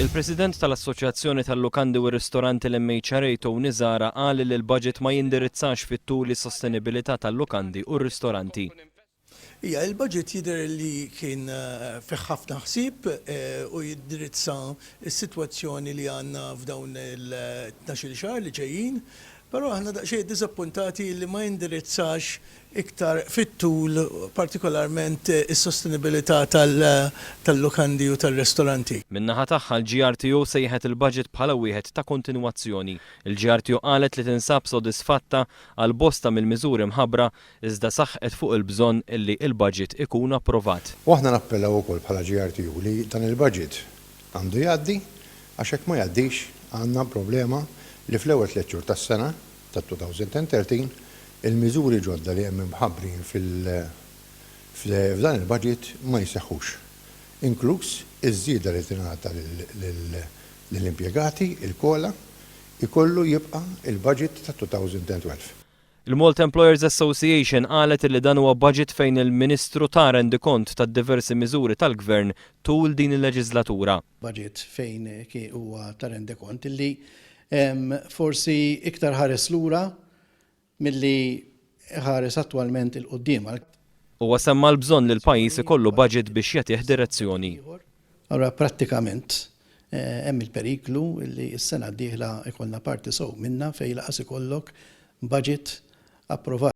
Il-President tal-Assoċjazzjoni tal-Lukandi u r-Ristoranti l-MHRA Tony Zara qal li l-budget ma jindirizzax fit-tul is-sostenibilità tal-lukandi u r-ristoranti. Ija, il-budget jidher li kien fih ħafna ħsieb u jindirizza s-sitwazzjoni li għandna f'dawn il-12 xahar li ġejjin, però aħna daqsxejn diżappuntati li ma jindirizzax iktar fit-tul partikolarment is-sostenibilità tal-lukandi u tal-ristoranti. Min-naħa tagħha l-GRTO sejħet il-budget bħala wieħed ta' kontinwazzjoni. Il-GRTO qalet li tinsab sodisfatta għal bosta mill-miżuri mħabbra iżda saħqet fuq il-bżonn illi il-budget ikun approvat. U aħna nappellaw ukoll bħala GRTO li dan il-budget għandu jgħaddi għax hekk ma jgħaddix għandna problema li fl-ewwel 3 xhur tas-sena tat-2013 il-miżuri ġodda li hemm mħabbrin f'dan il-budget ma jseħħux. Inkluż iż-żieda li tingħata lill-impjegati il-kola ikollu jibqa' il-budget tat-2012. Il-Malta Employers Association qalet li dan huwa budget fejn il-Ministru ta' rendi kont tad-diversi miżuri tal-Gvern tul din il-leġislatura. Budget fejn huwa ta' rendi kont illi forsi iktar ħares lura milli ħares attwalment il-qudiem. Huwa semma l-bżonn li l-pajjiż ikollu budget biex jagħtih direzzjoni. Allura prattikament hemm il-periklu li s-sena d-dieħla ikollna parti sew minnha fejn laqas ikollok budget approvat.